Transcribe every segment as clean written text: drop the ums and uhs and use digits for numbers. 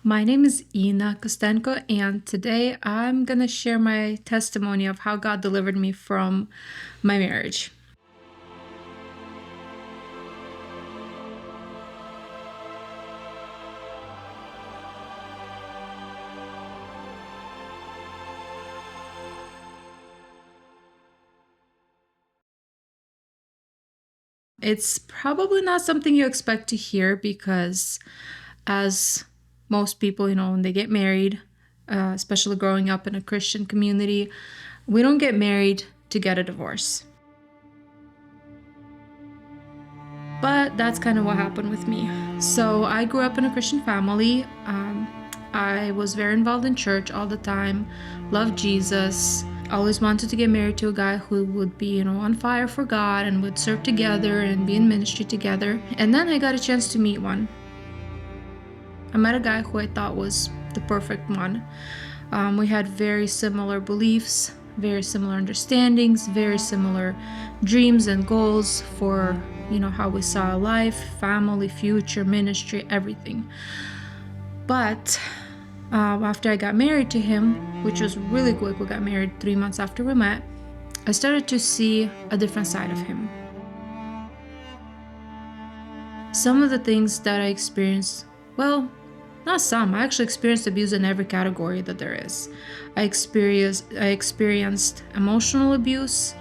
My name is Ina Kostenko, and today I'm gonna share my testimony of how God delivered me from my marriage. It's probably not something you expect to hear because, as most people, when they get married, especially growing up in a Christian community, we don't get married to get a divorce. But that's kind of what happened with me. So I grew up in a Christian family. I was very involved in church all the time, loved Jesus, always wanted to get married to a guy who would be, on fire for God and would serve together and be in ministry together. And then I got a chance to meet one. I met a guy who I thought was the perfect one. We had very similar beliefs, very similar understandings, very similar dreams and goals for, how we saw life, family, future, ministry, everything. But after I got married to him, which was really quick, we got married 3 months after we met, I started to see a different side of him. Some of the things that I experienced, well, not some, I actually experienced abuse in every category that there is. I experienced emotional abuse,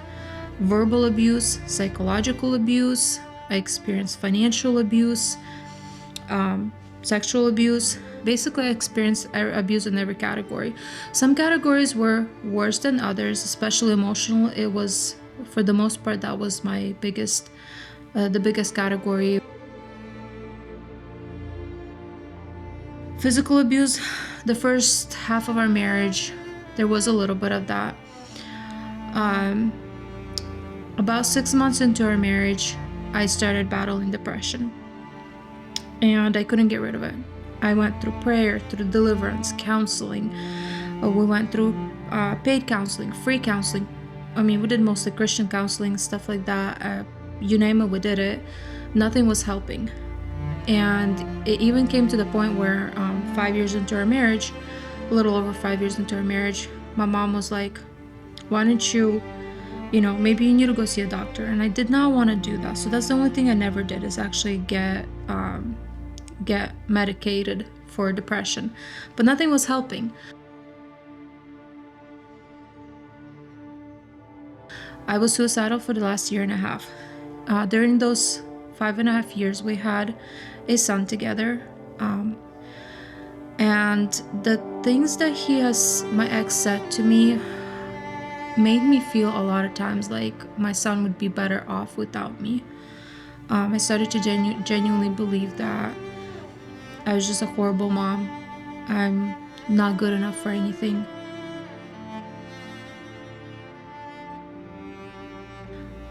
verbal abuse, psychological abuse. I experienced financial abuse, sexual abuse. Basically, I experienced abuse in every category. Some categories were worse than others, especially emotional. It was, for the most part, that was my the biggest category. Physical abuse, the first half of our marriage, there was a little bit of that. About 6 months into our marriage, I started battling depression, and I couldn't get rid of it. I went through prayer, through deliverance, counseling. We went through paid counseling, free counseling. We did mostly Christian counseling, stuff like that. You name it, we did it. Nothing was helping. And it even came to the point where 5 years into our marriage, a little over 5 years into our marriage, my mom was like, why don't you, maybe you need to go see a doctor. And I did not want to do that. So that's the only thing I never did, is actually get medicated for depression. But nothing was helping. I was suicidal for the last year and a half. During those 5.5 years, we had a son together. And the things that my ex said to me made me feel a lot of times like my son would be better off without me. I started to genuinely believe that I was just a horrible mom. I'm not good enough for anything.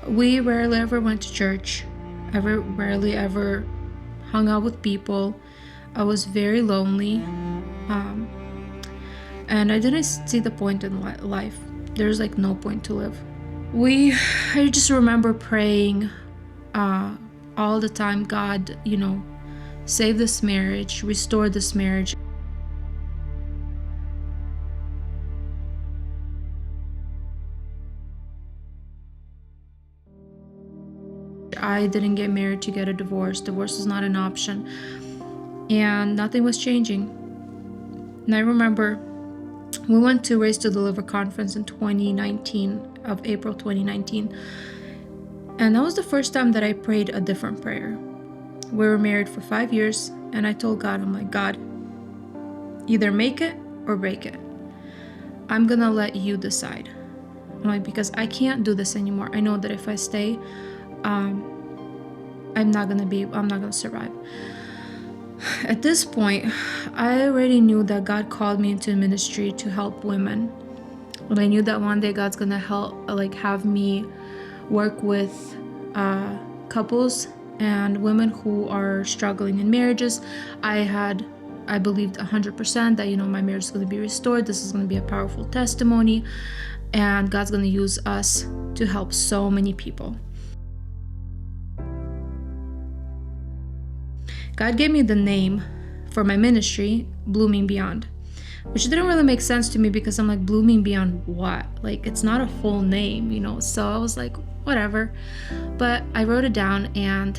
We rarely ever went to church. Rarely ever hung out with people. I was very lonely. And I didn't see the point in life. There's no point to live. I just remember praying all the time, God, save this marriage, restore this marriage. I didn't get married to get a divorce. Divorce is not an option. And nothing was changing. And I remember we went to Raise to Deliver conference in April 2019. And that was the first time that I prayed a different prayer. We were married for 5 years, and I told God, I'm like, God, either make it or break it. I'm gonna let you decide. I'm like, because I can't do this anymore. I know that if I stay, I'm not gonna survive. At this point, I already knew that God called me into ministry to help women. And I knew that one day God's gonna have me work with couples and women who are struggling in marriages. I believed 100% that, my marriage is gonna be restored. This is gonna be a powerful testimony, and God's gonna use us to help so many people. God gave me the name for my ministry, Blooming Beyond, which didn't really make sense to me because I'm like, blooming beyond what? Like, it's not a full name, you know? So I was like, whatever. But I wrote it down and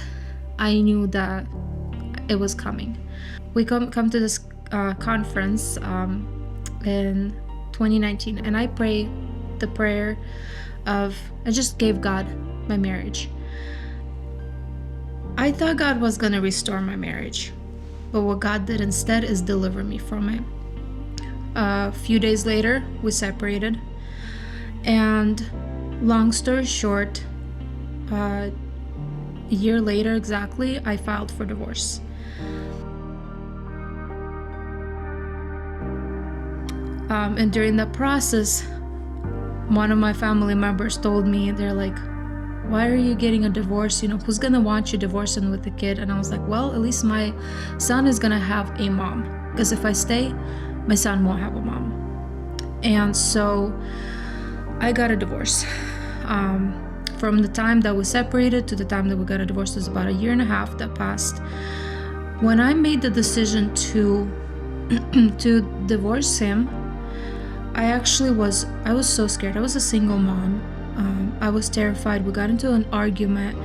I knew that it was coming. We come to this conference in 2019, and I pray the prayer of, I just gave God my marriage. I thought God was gonna restore my marriage, but what God did instead is deliver me from it. A few days later, we separated, and long story short, a year later exactly, I filed for divorce. And during the process, one of my family members told me, they're like, why are you getting a divorce? You know, who's gonna want you divorcing with a kid? And I was like, well, at least my son is gonna have a mom, because if I stay, my son won't have a mom. And so I got a divorce. From the time that we separated to the time that we got a divorce was about 1.5 years that passed. When I made the decision to divorce him, I was so scared. I was a single mom. I was terrified. We got into an argument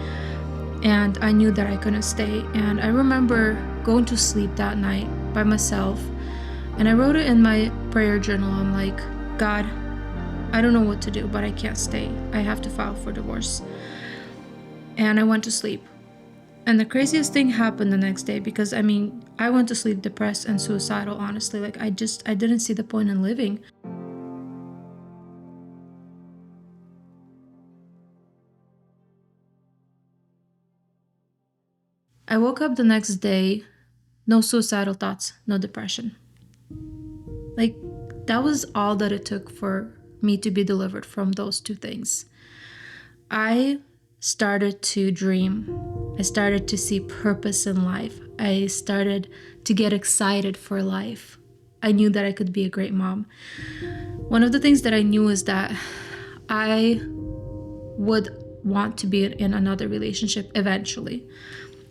and I knew that I couldn't stay. And I remember going to sleep that night by myself, and I wrote it in my prayer journal. I'm like, God, I don't know what to do, but I can't stay. I have to file for divorce. And I went to sleep. And the craziest thing happened the next day, because I went to sleep depressed and suicidal, honestly. Like, I didn't see the point in living. I woke up the next day, no suicidal thoughts, no depression. Like, that was all that it took for me to be delivered from those two things. I started to dream. I started to see purpose in life. I started to get excited for life. I knew that I could be a great mom. One of the things that I knew is that I would want to be in another relationship eventually.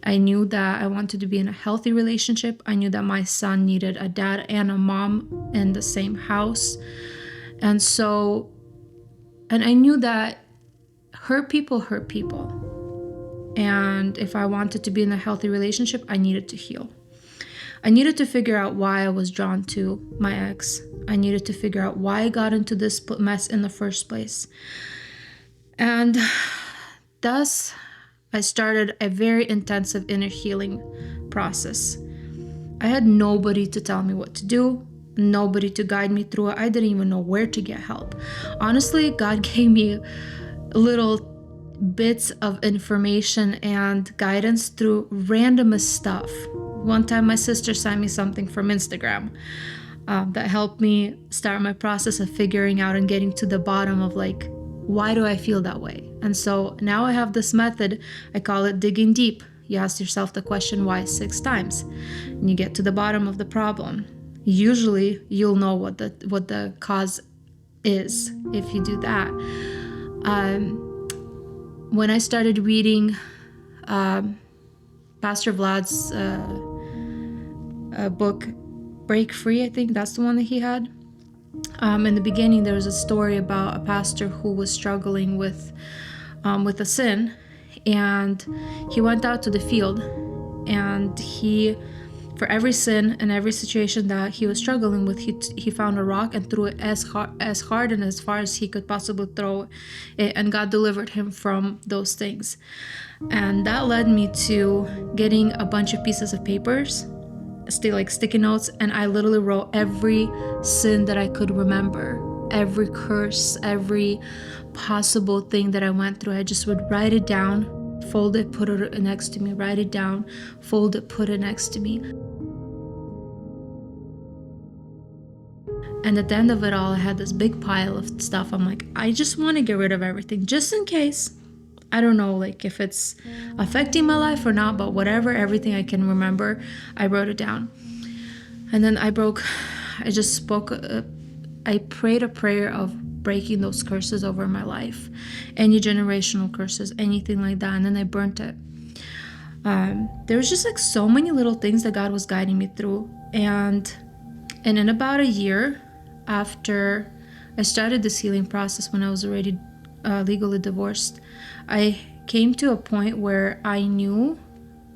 I knew that I wanted to be in a healthy relationship. I knew that my son needed a dad and a mom in the same house. And I knew that hurt people. And if I wanted to be in a healthy relationship, I needed to heal. I needed to figure out why I was drawn to my ex. I needed to figure out why I got into this mess in the first place. And thus, I started a very intensive inner healing process. I had nobody to tell me what to do, nobody to guide me through it. I didn't even know where to get help. Honestly, God gave me little bits of information and guidance through randomest stuff. One time my sister sent me something from Instagram that helped me start my process of figuring out and getting to the bottom of, like, why do I feel that way? And so now I have this method. I call it digging deep. You ask yourself the question why 6 times, and you get to the bottom of the problem. Usually you'll know what the cause is if you do that. When I started reading Pastor Vlad's book, Break Free, I think that's the one that he had. In the beginning, there was a story about a pastor who was struggling with a sin, and he went out to the field, and for every sin and every situation that he was struggling with, he found a rock and threw it as hard and as far as he could possibly throw it, and God delivered him from those things. And that led me to getting a bunch of pieces of papers, still like sticky notes, and I literally wrote every sin that I could remember, every curse, every possible thing that I went through. I just would write it down, fold it, put it next to me, write it down, fold it, put it next to me. And at the end of it all, I had this big pile of stuff. I'm like, I just want to get rid of everything just in case. I don't know, like, if it's affecting my life or not, but whatever, everything I can remember, I wrote it down. And then I prayed a prayer of breaking those curses over my life, any generational curses, anything like that, and then I burnt it. There was just like so many little things that God was guiding me through. And in about a year after I started this healing process, when I was already legally divorced, I came to a point where I knew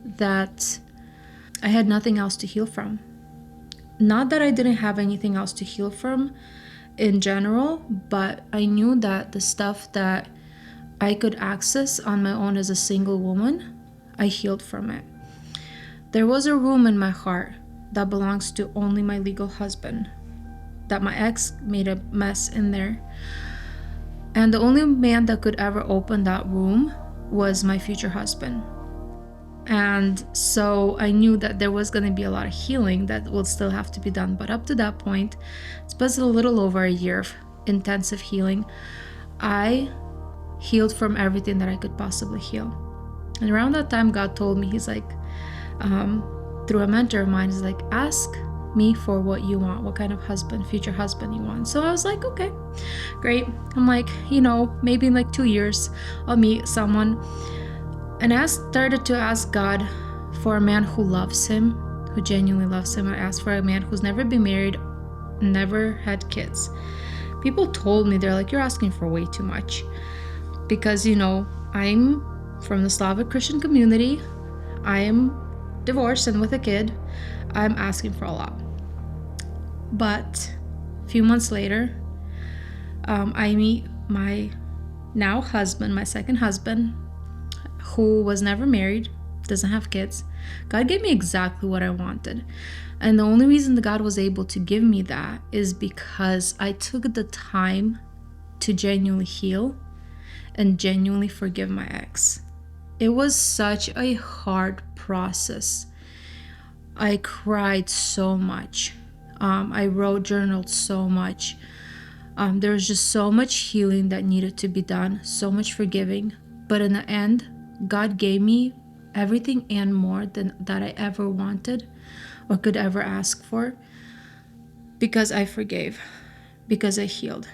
that I had nothing else to heal from. Not that I didn't have anything else to heal from in general, but I knew that the stuff that I could access on my own as a single woman, I healed from it. There was a room in my heart that belongs to only my legal husband, that my ex made a mess in there. And the only man that could ever open that room was my future husband. And so I knew that there was going to be a lot of healing that will still have to be done. But up to that point, it's been a little over a year of intensive healing. I healed from everything that I could possibly heal. And around that time, God told me, he's like, through a mentor of mine, he's like, ask me for what you want, what kind of husband, future husband you want. So I was like, okay, great. I'm like, maybe in like 2 years, I'll meet someone. And I started to ask God for a man who loves him, who genuinely loves him. I asked for a man who's never been married, never had kids. People told me, they're like, you're asking for way too much. Because, I'm from the Slavic Christian community. I am divorced and with a kid. I'm asking for a lot. But a few months later, I meet my now husband, my second husband, who was never married, doesn't have kids. God gave me exactly what I wanted. And the only reason that God was able to give me that is because I took the time to genuinely heal and genuinely forgive my ex. It was such a hard process. I cried so much. I journaled so much. There was just so much healing that needed to be done, so much forgiving. But in the end, God gave me everything and more than that I ever wanted or could ever ask for, because I forgave, because I healed.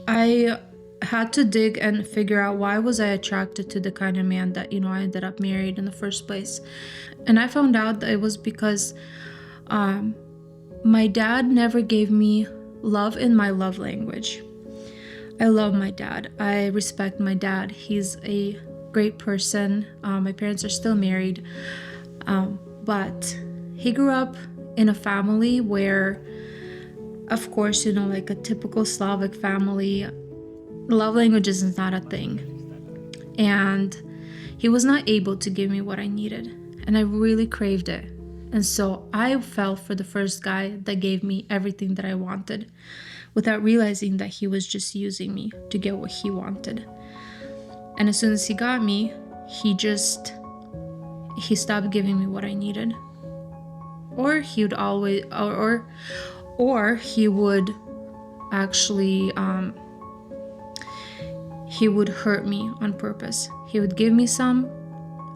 I had to dig and figure out, why was I attracted to the kind of man that, I ended up married in the first place. And I found out that it was because my dad never gave me love in my love language. I love my dad. I respect my dad. He's a great person. My parents are still married. But he grew up in a family where, of course, like a typical Slavic family, love languages is not a thing. And he was not able to give me what I needed. And I really craved it. And so I fell for the first guy that gave me everything that I wanted, without realizing that he was just using me to get what he wanted. And as soon as he got me, he stopped giving me what I needed. Or he would always, or he would actually, he would hurt me on purpose. He would give me some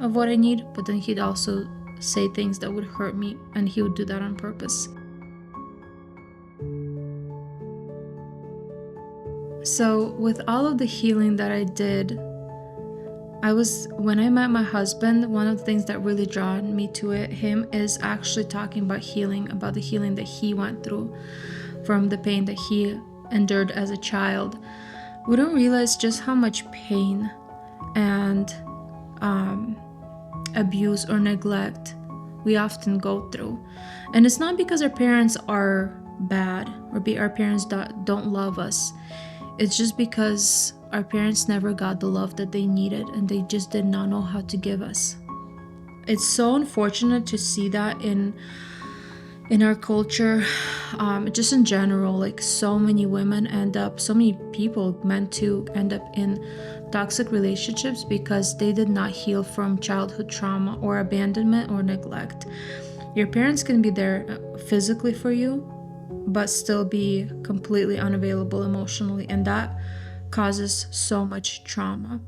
of what I need, but then he'd also say things that would hurt me, and he would do that on purpose. So with all of the healing that I did, when I met my husband, one of the things that really drew me to him is actually talking about the healing that he went through from the pain that he endured as a child. We don't realize just how much pain and abuse or neglect we often go through. And it's not because our parents are bad or our parents don't love us. It's just because our parents never got the love that they needed, and they just did not know how to give us. It's so unfortunate to see that in our culture, just in general. Like, so many people meant to end up in toxic relationships because they did not heal from childhood trauma or abandonment or neglect. Your parents can be there physically for you, but still be completely unavailable emotionally, and that causes so much trauma.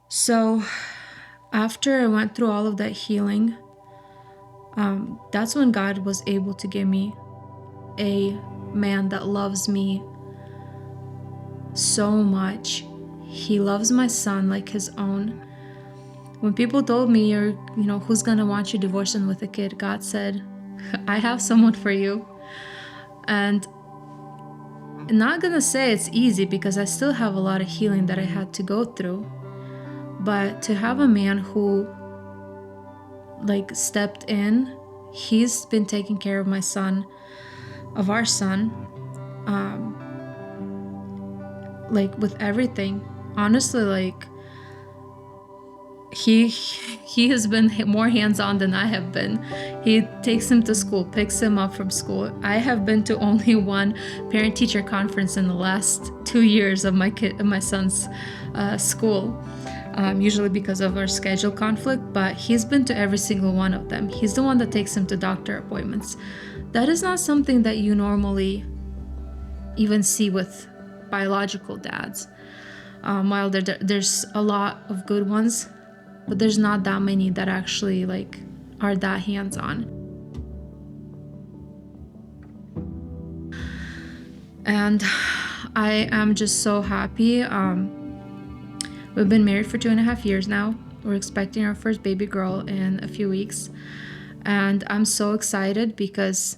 So after I went through all of that healing, that's when God was able to give me a man that loves me so much. He loves my son like his own. When people told me, who's gonna want you divorcing with a kid, God said, I have someone for you. And I'm not gonna say it's easy, because I still have a lot of healing that I had to go through. But to have a man who stepped in, he's been taking care of our son, with everything. Honestly, he has been more hands-on than I have been. He takes him to school, picks him up from school. I have been to only one parent-teacher conference in the last 2 years of my son's school, usually because of our schedule conflict, but he's been to every single one of them. He's the one that takes him to doctor appointments. That is not something that you normally even see with biological dads. While there's a lot of good ones, but there's not that many that actually are that hands-on. And I am just so happy. We've been married for 2.5 years now. We're expecting our first baby girl in a few weeks. And I'm so excited because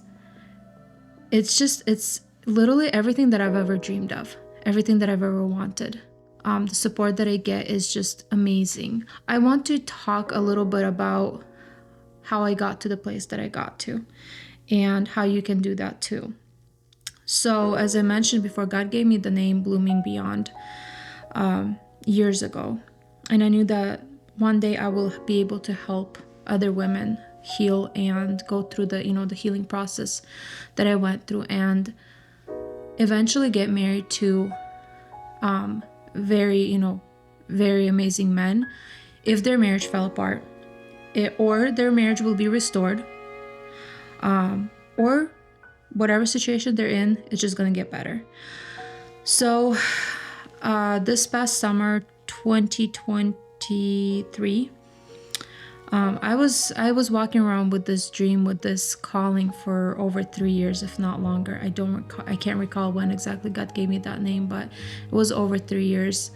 it's literally everything that I've ever dreamed of, everything that I've ever wanted. The support that I get is just amazing. I want to talk a little bit about how I got to the place that I got to, and how you can do that too. So as I mentioned before, God gave me the name Blooming Beyond years ago. And I knew that one day I will be able to help other women heal and go through the healing process that I went through, and eventually get married to very amazing men, if their marriage fell apart, or their marriage will be restored, or whatever situation they're in, it's just gonna get better. So this past summer 2023, I was walking around with this dream, with this calling for over 3 years, if not longer. I can't recall when exactly God gave me that name, but it was over 3 years.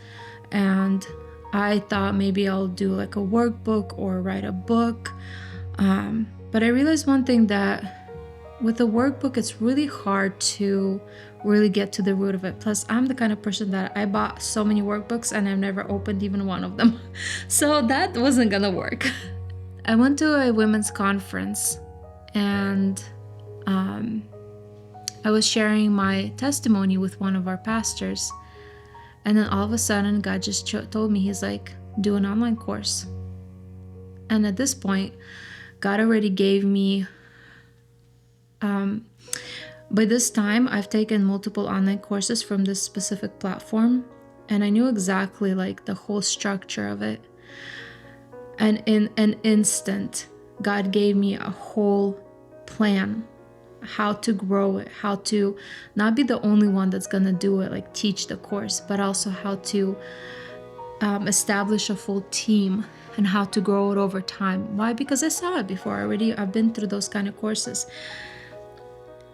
And I thought maybe I'll do a workbook or write a book. But I realized one thing, that with a workbook, it's really hard to really get to the root of it. Plus, I'm the kind of person that I bought so many workbooks and I've never opened even one of them. So that wasn't gonna work. I went to a women's conference, and I was sharing my testimony with one of our pastors. And then all of a sudden, God just told me, he's like, do an online course. And at this point, God already gave me, by this time, I've taken multiple online courses from this specific platform, and I knew exactly the whole structure of it. And in an instant, God gave me a whole plan, how to grow it, how to not be the only one that's gonna do it, teach the course, but also how to establish a full team, and how to grow it over time. Why? Because I saw it before already. I've been through those kind of courses.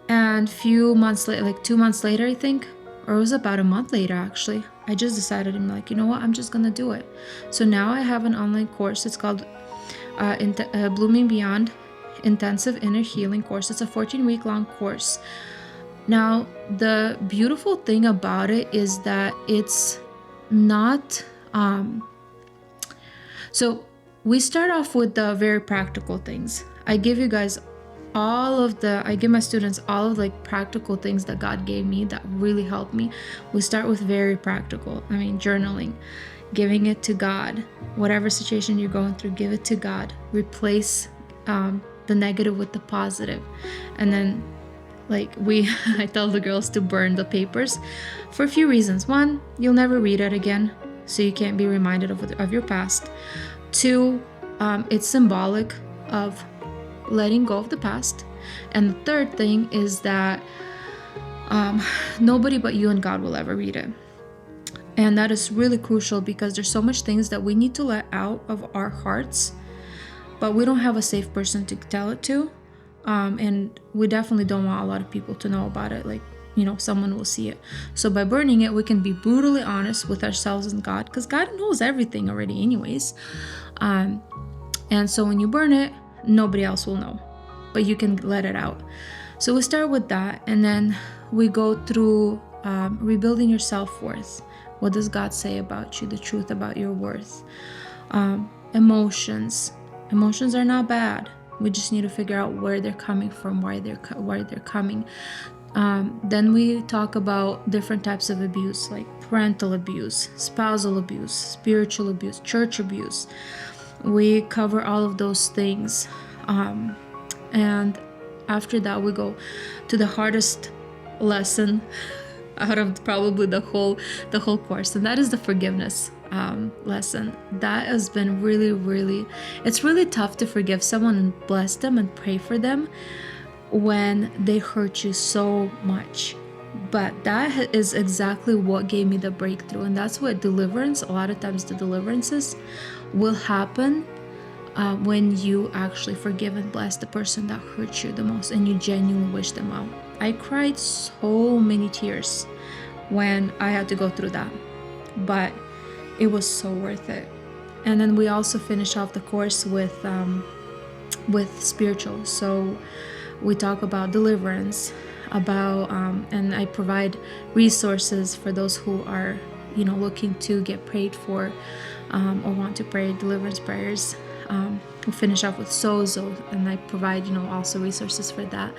And few months later, 2 months later, I think, or it was about a month later actually, I just decided, I'm like, you know what, I'm just gonna do it. So now I have an online course. It's called Blooming Beyond Intensive Inner Healing Course. It's a 14-week long course. Now, the beautiful thing about it is that it's not, so we start off with the very practical things. I give my students all of practical things that God gave me that really helped me. We start with very practical. journaling, giving it to God. Whatever situation you're going through, give it to God. Replace the negative with the positive. And then I tell the girls to burn the papers for a few reasons. One, you'll never read it again, so you can't be reminded of your past. Two, it's symbolic of letting go of the past. And the third thing is that nobody but you and God will ever read it. And that is really crucial, because there's so much things that we need to let out of our hearts, but we don't have a safe person to tell it to. And we definitely don't want a lot of people to know about it. Like, someone will see it. So by burning it, we can be brutally honest with ourselves and God, because God knows everything already anyways. And so when you burn it, nobody else will know, but you can let it out. So we start with that, and then we go through rebuilding your self-worth. What does God say about you? The truth about your worth. Emotions are not bad. We just need to figure out where they're coming from, why they're coming. Then we talk about different types of abuse, like parental abuse, spousal abuse, spiritual abuse, church abuse. We cover all of those things. And after that, we go to the hardest lesson out of probably the whole course, and that is the forgiveness lesson. That has been really, it's really tough to forgive someone and bless them and pray for them when they hurt you so much. But that is exactly what gave me the breakthrough, and that's what deliverance, a lot of times the deliverances will happen when you actually forgive and bless the person that hurt you the most, and you genuinely wish them well. I cried so many tears when I had to go through that, but it was so worth it. And then we also finish off the course with spiritual. So we talk about deliverance, about and I provide resources for those who are looking to get prayed for or want to pray deliverance prayers. We'll finish off with sozo, and I provide also resources for that.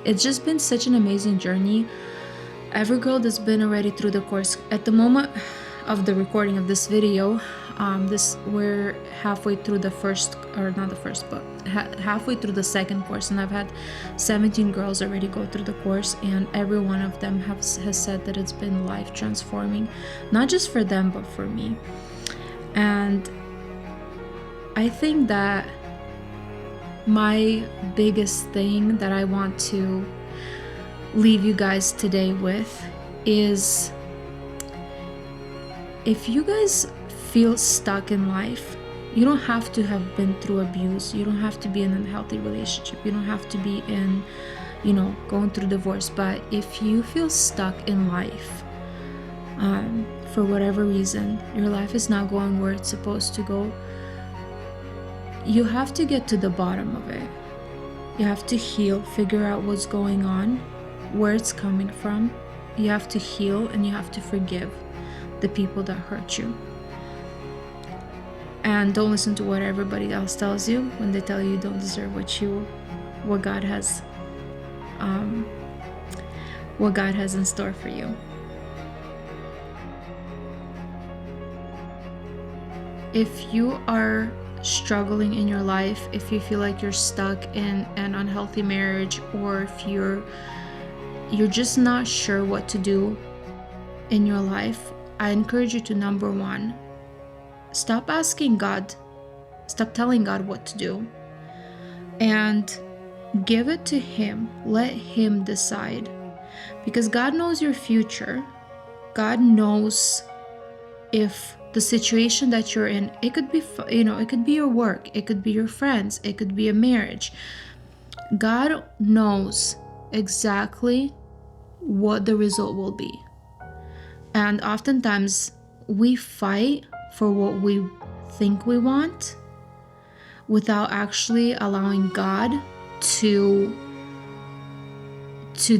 It's just been such an amazing journey. Every girl that's been already through the course, at the moment of the recording of this video, we're halfway through halfway through the second course, and I've had 17 girls already go through the course, and every one of them has said that it's been life transforming, not just for them but for me. And I think that my biggest thing that I want to leave you guys today with is, if you guys feel stuck in life, you don't have to have been through abuse, you don't have to be in an unhealthy relationship, you don't have to be in going through divorce, but if you feel stuck in life for whatever reason, your life is not going where it's supposed to go, you have to get to the bottom of it. You have to heal, figure out what's going on, where it's coming from. You have to heal, and you have to forgive the people that hurt you. And don't listen to what everybody else tells you when they tell you don't deserve what God has in store for you. If you are struggling in your life, if you feel like you're stuck in an unhealthy marriage, or if you're just not sure what to do in your life, I encourage you to, number one, stop asking God, stop telling God what to do, and give it to Him. Let Him decide, because God knows your future. God knows if the situation that you're in, it could be, it could be your work, it could be your friends, it could be a marriage. God knows exactly what the result will be. And oftentimes we fight for what we think we want without actually allowing God to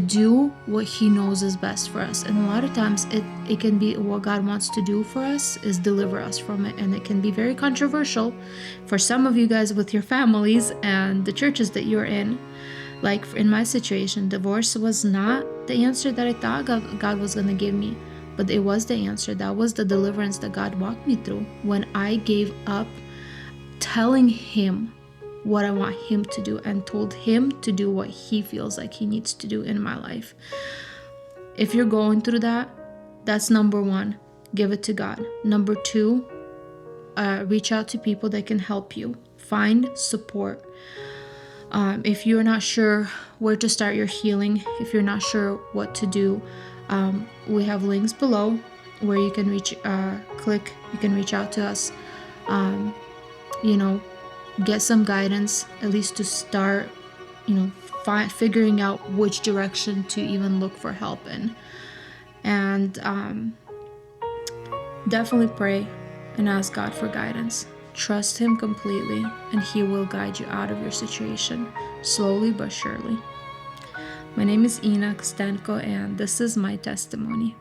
do what He knows is best for us. And a lot of times it can be what God wants to do for us is deliver us from it, and it can be very controversial for some of you guys with your families and the churches that you're in. Like in my situation, divorce was not the answer that I thought God was going to give me, but it was the answer. That was the deliverance that God walked me through when I gave up telling Him what I want Him to do and told Him to do what He feels like He needs to do in my life. If you're going through that, that's number one, give it to God. Number two, reach out to people that can help you. Find support. If you're not sure where to start your healing, if you're not sure what to do, we have links below where you can you can reach out to us, get some guidance, at least to start figuring out which direction to even look for help in. And definitely pray and ask God for guidance. Trust Him completely, and He will guide you out of your situation, slowly but surely. My name is Ina Kostenko, and this is my testimony.